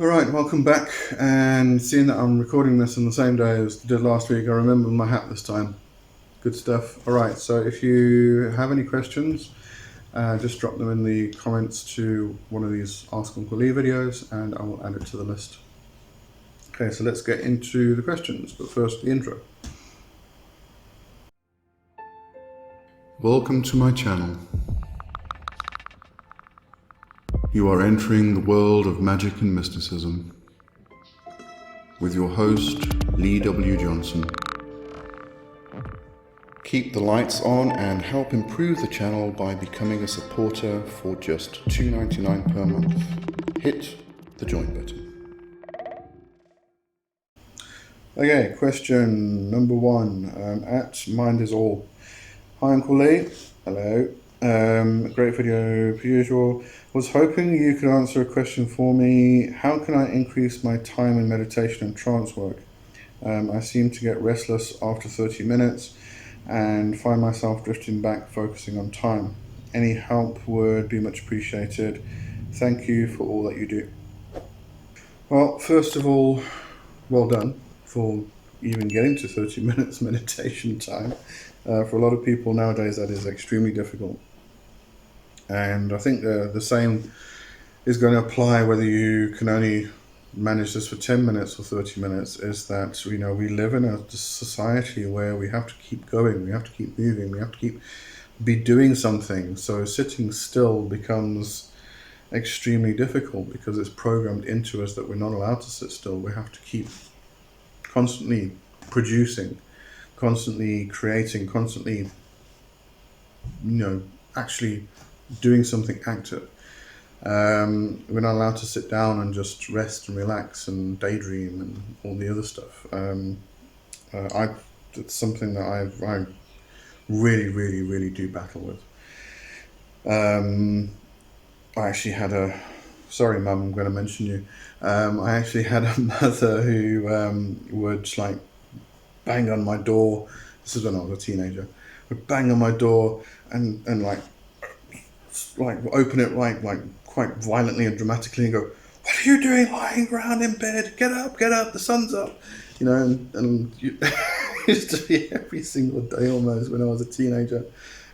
Alright, welcome back, and seeing that I'm recording this on the same day as I did last week, I remembered my hat this time. Good stuff. Alright, so if you have any questions, just drop them in the comments to one of these Ask Uncle Lee videos and I will add it to the list. Okay, so let's get into the questions, but first the intro. Welcome to my channel. You are entering the world of magic and mysticism with your host, Lee W. Johnson. Keep the lights on and help improve the channel by becoming a supporter for just $2.99 per month. Hit the join button. Okay, question number one, at Mind Is All. Hi Uncle Lee, hello. Great video per usual. Was hoping you could answer a question for me. How can I increase my time in meditation and trance work? I seem to get restless after 30 minutes and find myself drifting back, focusing on time. Any help would be much appreciated. Thank you for all that you do. Well, first of all, well done for even getting to 30 minutes meditation time. For a lot of people nowadays, that is extremely difficult. And I think the same is going to apply whether you can only manage this for 10 minutes or 30 minutes, is that, you know, we live in a society where we have to keep going, we have to keep moving, we have to be doing something. So sitting still becomes extremely difficult because it's programmed into us that we're not allowed to sit still. We have to keep constantly producing, constantly creating, constantly, actually doing something active. We're not allowed to sit down and just rest and relax and daydream and all the other stuff. It's something that I really do battle with. I actually had sorry Mum, I'm going to mention you. I actually had a mother who would like bang on my door. This is when I was a teenager. Would bang on my door and like open it like quite violently and dramatically and go, "What are you doing lying around in bed? Get up, the sun's up." You know, and it used to be every single day almost when I was a teenager.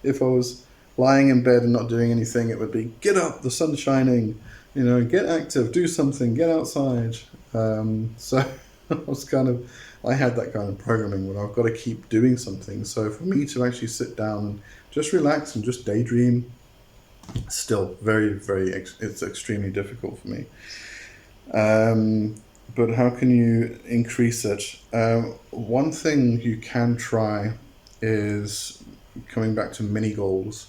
If I was lying in bed and not doing anything, it would be, "Get up, the sun's shining, get active, do something, get outside." So I had that kind of programming where I've got to keep doing something. So for me to actually sit down and just relax and just daydream, still it's extremely difficult for me. But how can you increase it? One thing you can try is coming back to mini goals.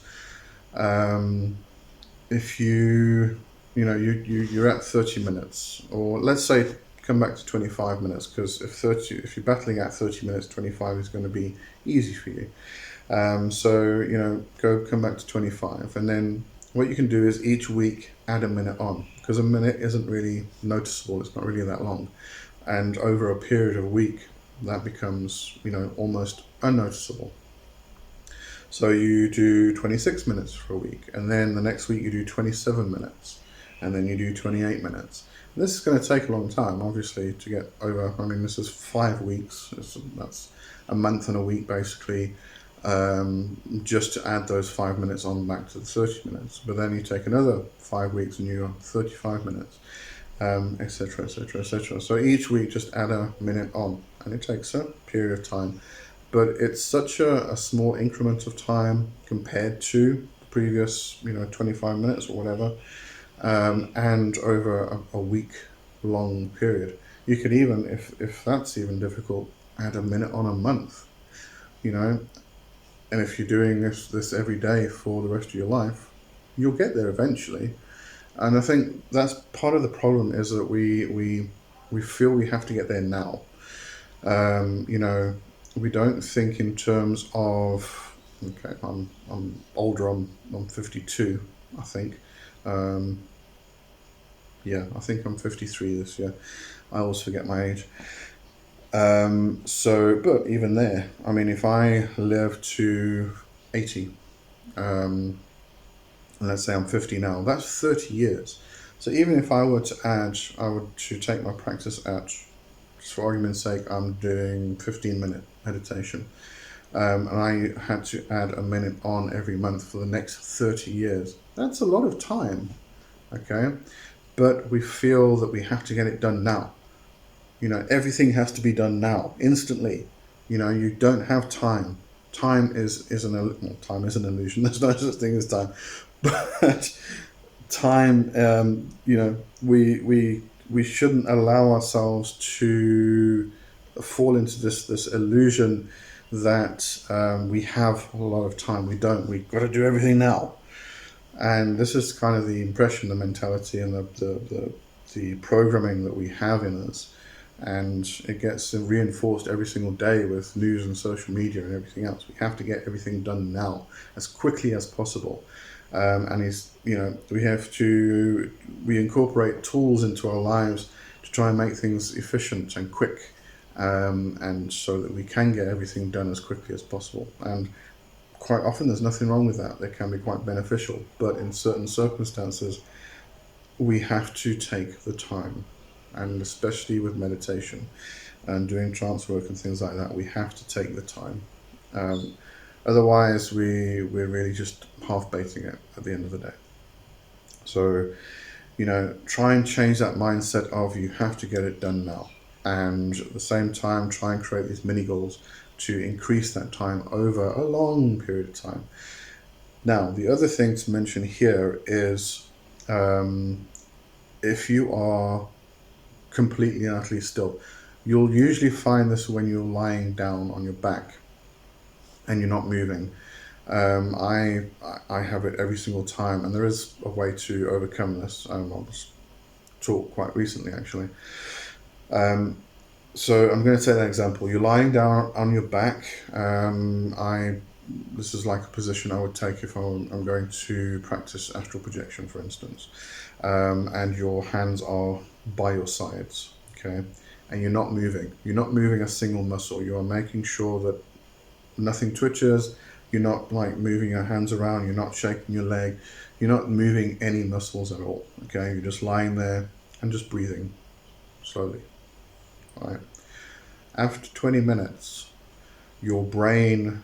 If you're at 30 minutes, or let's say come back to 25 minutes, because if you're battling at 30 minutes, 25 is going to be easy for you. So come back to 25, and then what you can do is each week add a minute on, because a minute isn't really noticeable, it's not really that long, and over a period of a week that becomes almost unnoticeable. So you do 26 minutes for a week, and then the next week you do 27 minutes, and then you do 28 minutes. And this is going to take a long time, obviously, to get over. I mean, this is 5 weeks, that's a month and a week basically, just to add those 5 minutes on back to the 30 minutes. But then you take another 5 weeks and you're 35 minutes, etc. So each week just add a minute on, and it takes a period of time. But it's such a small increment of time compared to the previous 25 minutes or whatever, and over a week long period. You could even, if that's even difficult, add a minute on a month, and if you're doing this every day for the rest of your life, you'll get there eventually. And I think that's part of the problem, is that we feel we have to get there now. We don't think in terms of, okay, I'm older, I'm 52, I think. Yeah, I think I'm 53 this year. I always forget my age. But even there, I mean, if I live to 80, let's say I'm 50 now, that's 30 years. So even if I were to add, I would to take my practice at, just for argument's sake, I'm doing 15-minute meditation, and I had to add a minute on every month for the next 30 years. That's a lot of time, okay? But we feel that we have to get it done now. Everything has to be done now, instantly. You don't have time. Time is an well, time is an illusion. There's no such thing as time, but time. We shouldn't allow ourselves to fall into this illusion that we have a lot of time. We don't. We've got to do everything now. And this is kind of the impression, the mentality, and the programming that we have in us. And it gets reinforced every single day with news and social media and everything else. We have to get everything done now, as quickly as possible. We incorporate tools into our lives to try and make things efficient and quick, and so that we can get everything done as quickly as possible. And quite often there's nothing wrong with that. They can be quite beneficial, but in certain circumstances we have to take the time, and especially with meditation and doing trance work and things like that, we have to take the time. Otherwise we're really just half baiting it at the end of the day. So try and change that mindset of you have to get it done now, and at the same time try and create these mini goals to increase that time over a long period of time. Now, the other thing to mention here is, if you are completely and utterly still, you'll usually find this when you're lying down on your back and you're not moving. I have it every single time, and there is a way to overcome this. I was taught quite recently, actually. So I'm going to take that example. You're lying down on your back. This is like a position I would take if I'm going to practice astral projection, for instance. And your hands are by your sides, okay? And you're not moving. You're not moving a single muscle. You are making sure that nothing twitches. You're not like moving your hands around. You're not shaking your leg. You're not moving any muscles at all, okay? You're just lying there and just breathing slowly. Right. After 20 minutes, your brain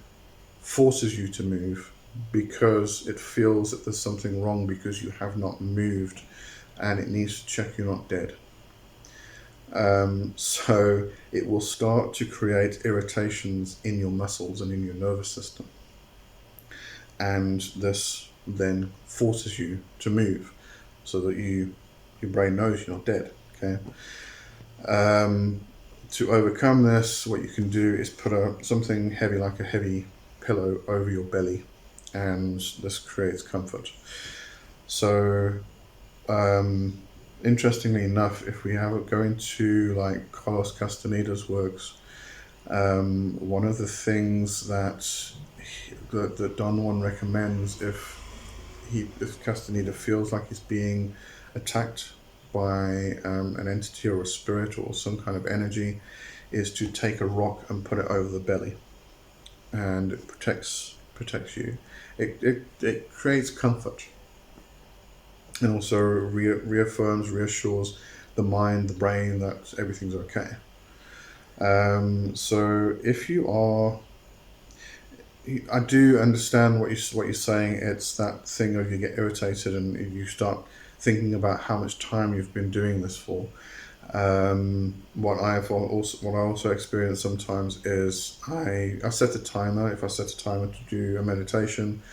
forces you to move because it feels that there's something wrong because you have not moved, and it needs to check you're not dead. So it will start to create irritations in your muscles and in your nervous system. And this then forces you to move so that your brain knows you're not dead, okay? To overcome this, what you can do is put something heavy, like a heavy pillow, over your belly, and this creates comfort. So, interestingly enough, if we go into like Carlos Castaneda's works, one of the things that Don Juan recommends, if Castaneda feels like he's being attacked by an entity or a spirit or some kind of energy, is to take a rock and put it over the belly, and it protects you. It creates comfort, and also reassures the mind, the brain, that everything's okay. So if you are, I do understand what you're saying. It's that thing of you get irritated and you start thinking about how much time you've been doing this for. What I also experience sometimes is I set a timer. If I set a timer to do a meditation,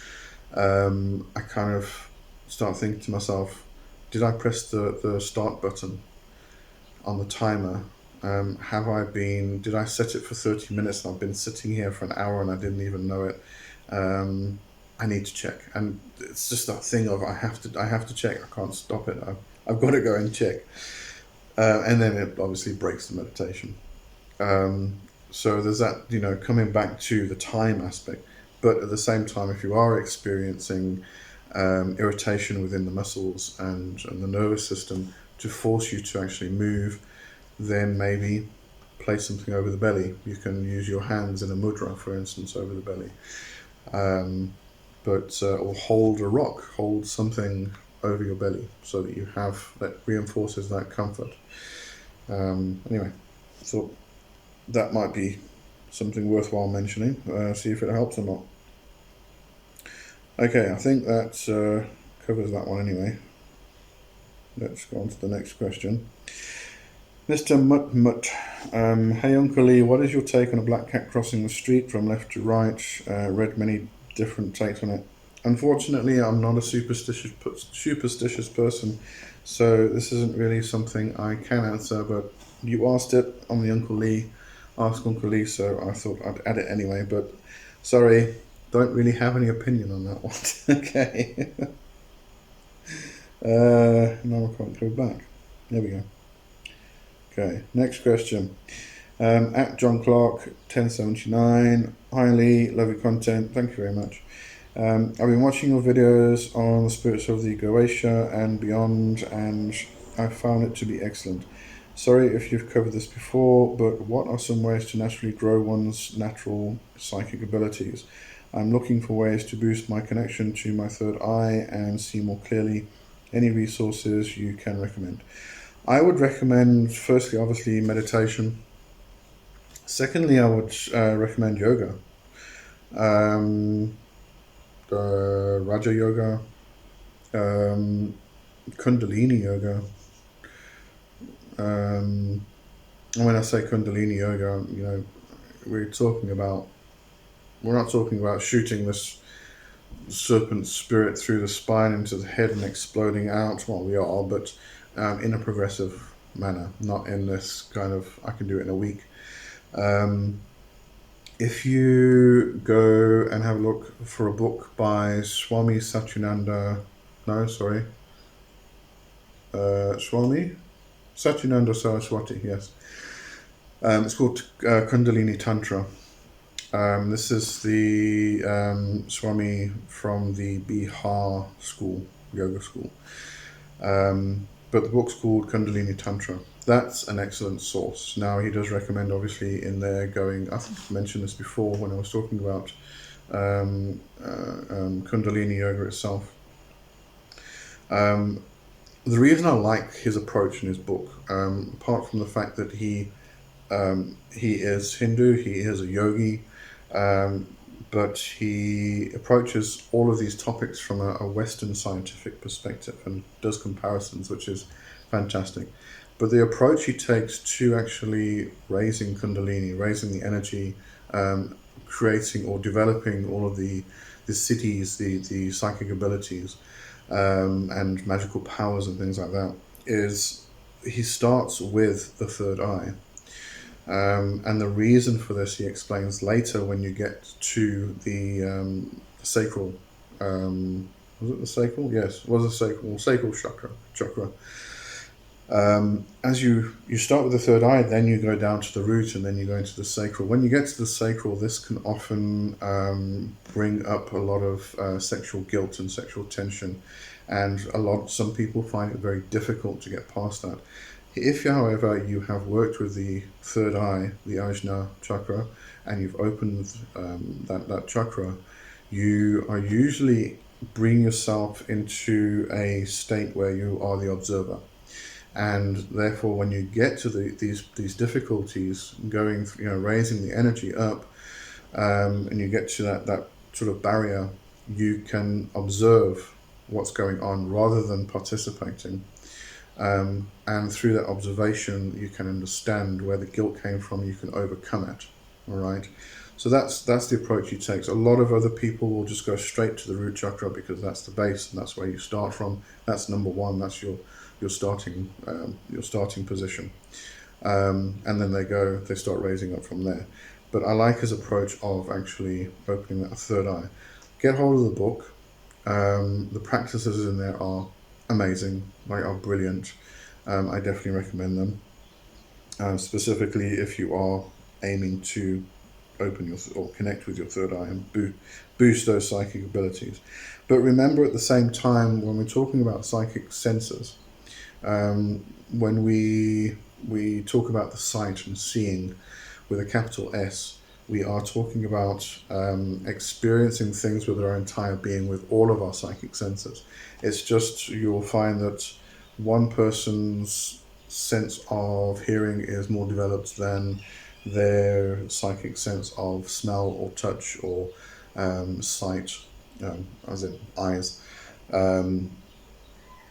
I kind of start thinking to myself, did I press the start button on the timer? Did I set it for 30 minutes and I've been sitting here for an hour and I didn't even know it? I need to check. And it's just that thing of I have to check. I can't stop it. I've got to go and check. And then it obviously breaks the meditation. So there's that, coming back to the time aspect. But at the same time, if you are experiencing irritation within the muscles and the nervous system to force you to actually move, then maybe place something over the belly. You can use your hands in a mudra, for instance, over the belly. Or hold a rock, hold something over your belly, so that you have, that reinforces that comfort. Anyway, so that might be something worthwhile mentioning. See if it helps or not. Okay, I think that covers that one anyway. Let's go on to the next question. Mr. Mutt Mutt, hey Uncle Lee, what is your take on a black cat crossing the street from left to right? Read many different takes on it. Unfortunately, I'm not a superstitious person, so this isn't really something I can answer, but you asked it on the Ask Uncle Lee, so I thought I'd add it anyway, but sorry, don't really have any opinion on that one. Okay. Now I can't go back. There we go. Okay, next question. At John Clark 1079. Hi Lee, love your content. Thank you very much. I've been watching your videos on the spirits of the Goetia and beyond, and I found it to be excellent. Sorry if you've covered this before, but what are some ways to naturally grow one's natural psychic abilities? I'm looking for ways to boost my connection to my third eye and see more clearly. Any resources you can recommend? I would recommend, firstly, obviously, meditation. Secondly, I would recommend yoga. Raja yoga, Kundalini yoga. And when I say Kundalini yoga, you know, we're not talking about shooting this serpent spirit through the spine into the head and exploding out. Well, we are, but in a progressive manner, not in this kind of, I can do it in a week. If you go and have a look for a book by Swami Satyananda, Swami Satyananda Saraswati, yes. It's called Kundalini Tantra. This is the Swami from the Bihar school, yoga school. But the book's called Kundalini Tantra. That's an excellent source. Now, he does recommend, obviously, in there going, I think I mentioned this before when I was talking about Kundalini Yoga itself. The reason I like his approach in his book, apart from the fact that he is Hindu, he is a yogi, but he approaches all of these topics from a Western scientific perspective and does comparisons, which is fantastic. But the approach he takes to actually raising Kundalini, raising the energy, creating or developing all of the cities, the psychic abilities, and magical powers and things like that, is he starts with the third eye. And the reason for this, he explains later when you get to the sacral, was it the sacral? Yes, it was a sacral chakra. As you start with the third eye, then you go down to the root, and then you go into the sacral. When you get to the sacral, this can often bring up a lot of sexual guilt and sexual tension, and some people find it very difficult to get past that. If, however, you have worked with the third eye, the Ajna chakra, and you've opened that chakra, you are usually bringing yourself into a state where you are the observer. And therefore, when you get to these difficulties, going, raising the energy up, and you get to that sort of barrier, you can observe what's going on rather than participating. And through that observation, you can understand where the guilt came from. You can overcome it. All right. So that's the approach he takes. A lot of other people will just go straight to the root chakra because that's the base and that's where you start from. That's number one. That's your starting position. And then they start raising up from there. But I like his approach of actually opening that third eye. Get hold of the book. The practices in there are amazing. They are brilliant. I definitely recommend them. Specifically if you are aiming to open or connect with your third eye and boost those psychic abilities. But remember, at the same time, when we're talking about psychic senses, when we talk about the sight and seeing with a capital S, We are talking about experiencing things with our entire being, with all of our psychic senses. It's just, you'll find that one person's sense of hearing is more developed than their psychic sense of smell or touch or sight, as in eyes, the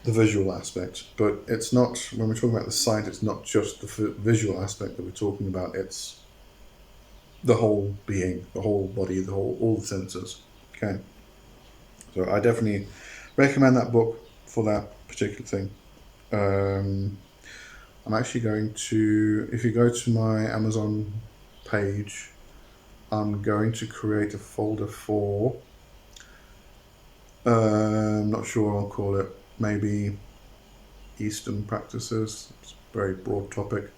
visual aspect. But it's not, when we're talking about the sight, it's not just the visual aspect that we're talking about, it's the whole being, the whole body, all the senses. Okay, so I definitely recommend that book for that particular thing. I'm actually going to, if you go to my Amazon page, I'm going to create a folder for, I'm not sure what I'll call it, maybe Eastern practices. It's a very broad topic.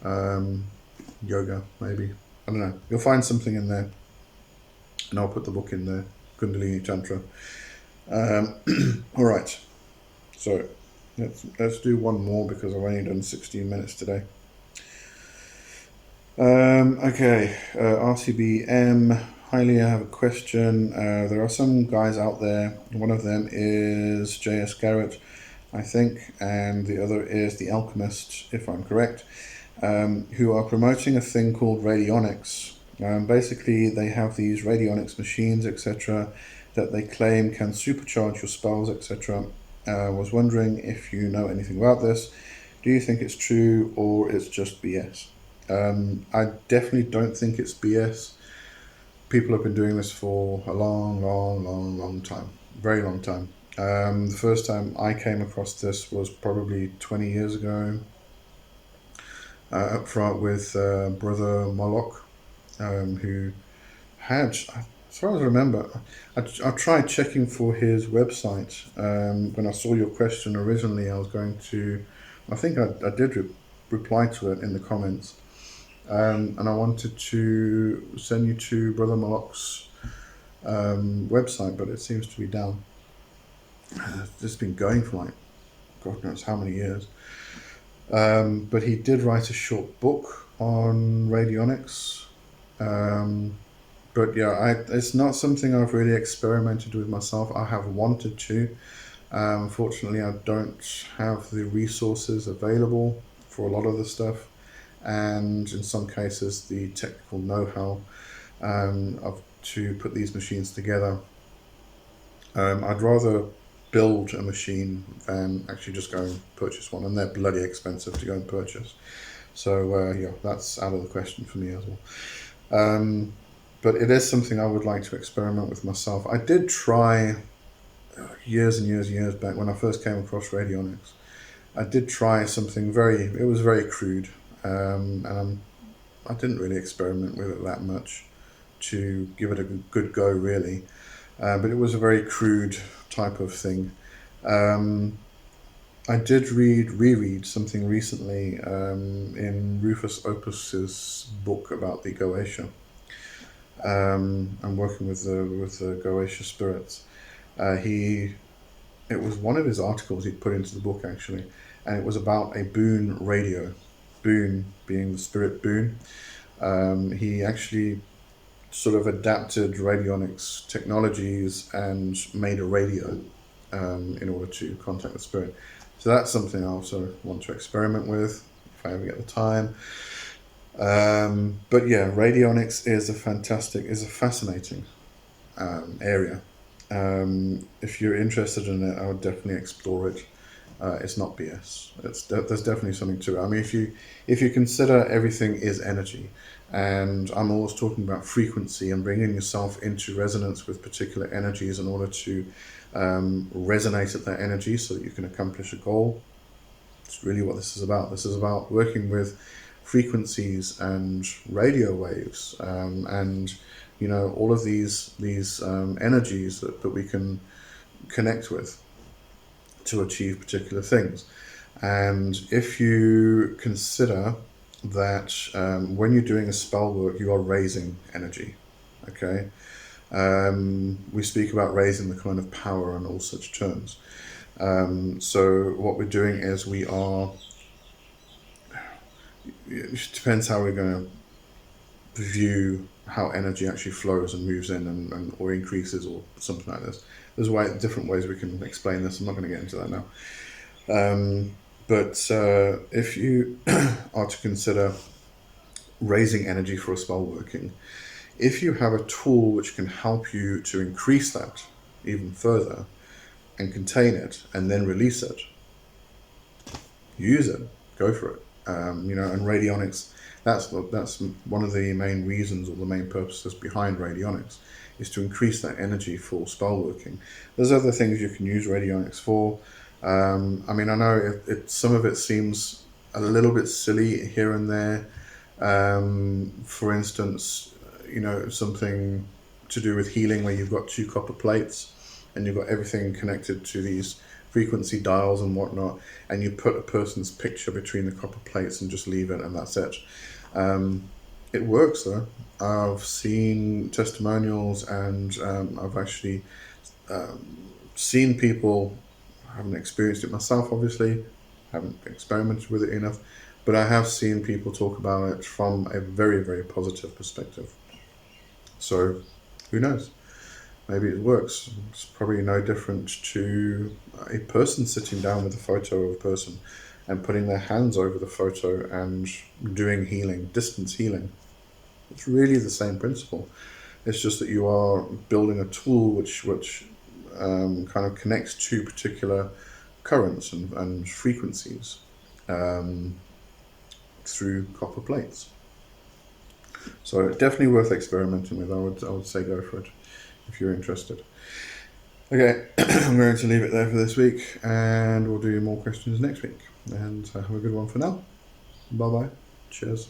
Yoga, maybe. I don't know. You'll find something in there, and I'll put the book in there. Kundalini Tantra. All right. So let's do one more because I've only done 16 minutes today. Okay. RCBM. Hi Lee, I have a question. There are some guys out there. One of them is J.S. Garrett, I think, and the other is The Alchemist, if I'm correct, who are promoting a thing called Radionics. Basically, they have these Radionics machines, etc., that they claim can supercharge your spells, etc. I was wondering if you know anything about this. Do you think it's true or it's just BS? I definitely don't think it's BS. People have been doing this for a long time. Very long time. The first time I came across this was probably 20 years ago, up front with Brother Moloch, who had, as far as I remember, I tried checking for his website. When I saw your question originally, I was going to, I think I did reply to it in the comments, and I wanted to send you to Brother Moloch's website, but it seems to be down. It's been going for like, God knows how many years. But he did write a short book on radionics. But yeah, it's not something I've really experimented with myself. I have wanted to. Unfortunately, I don't have the resources available for a lot of the stuff, and in some cases, the technical know-how to put these machines together. I'd rather build a machine than actually just go and purchase one, and they're bloody expensive to go and purchase. So yeah, that's out of the question for me as well. But it is something I would like to experiment with myself. I did try years and years back when I first came across radionics. I did try something it was very crude, and I didn't really experiment with it that much to give it a good go, really. But it was a very crude type of thing. I did reread something recently in Rufus Opus's book about the Goetia. I'm working with the Goetia spirits. It was one of his articles he'd put into the book, actually, and it was about a boon radio. Boon being the spirit boon. He actually sort of adapted radionics technologies and made a radio in order to contact the spirit. So that's something I also want to experiment with if I ever get the time. But yeah, radionics is a fascinating area. If you're interested in it, I would definitely explore it. It's not BS. There's definitely something to it. I mean, if you consider everything is energy, and I'm always talking about frequency and bringing yourself into resonance with particular energies in order to resonate at that energy so that you can accomplish a goal. It's really what this is about. This is about working with frequencies and radio waves, and all of these energies that we can connect with to achieve particular things. And if you consider that when you're doing a spell work, you are raising energy, okay? We speak about raising the kind of power and all such terms. So what we're doing is it depends how we're going to view how energy actually flows and moves in and or increases or something like this. There's different ways we can explain this. I'm not going to get into that now. But if you are to consider raising energy for a spell working, if you have a tool which can help you to increase that even further and contain it and then release it, use it, go for it. And radionics, that's one of the main reasons or the main purposes behind radionics, is to increase that energy for spell working. There's other things you can use radionics for. I know some of it seems a little bit silly here and there. For instance, something to do with healing where you've got 2 copper plates and you've got everything connected to these frequency dials and whatnot, and you put a person's picture between the copper plates and just leave it, and that's it. It works though. I've seen testimonials, and I've actually seen people. I haven't experienced it myself, obviously, haven't experimented with it enough, but I have seen people talk about it from a very, very positive perspective. So who knows? Maybe it works. It's probably no different to a person sitting down with a photo of a person and putting their hands over the photo and doing healing, distance healing. It's really the same principle. It's just that you are building a tool which kind of connects to particular currents and frequencies through copper plates. So definitely worth experimenting with. I would say go for it if you're interested. Okay, I'm going to leave it there for this week, and we'll do more questions next week. And have a good one for now. Bye bye. Cheers.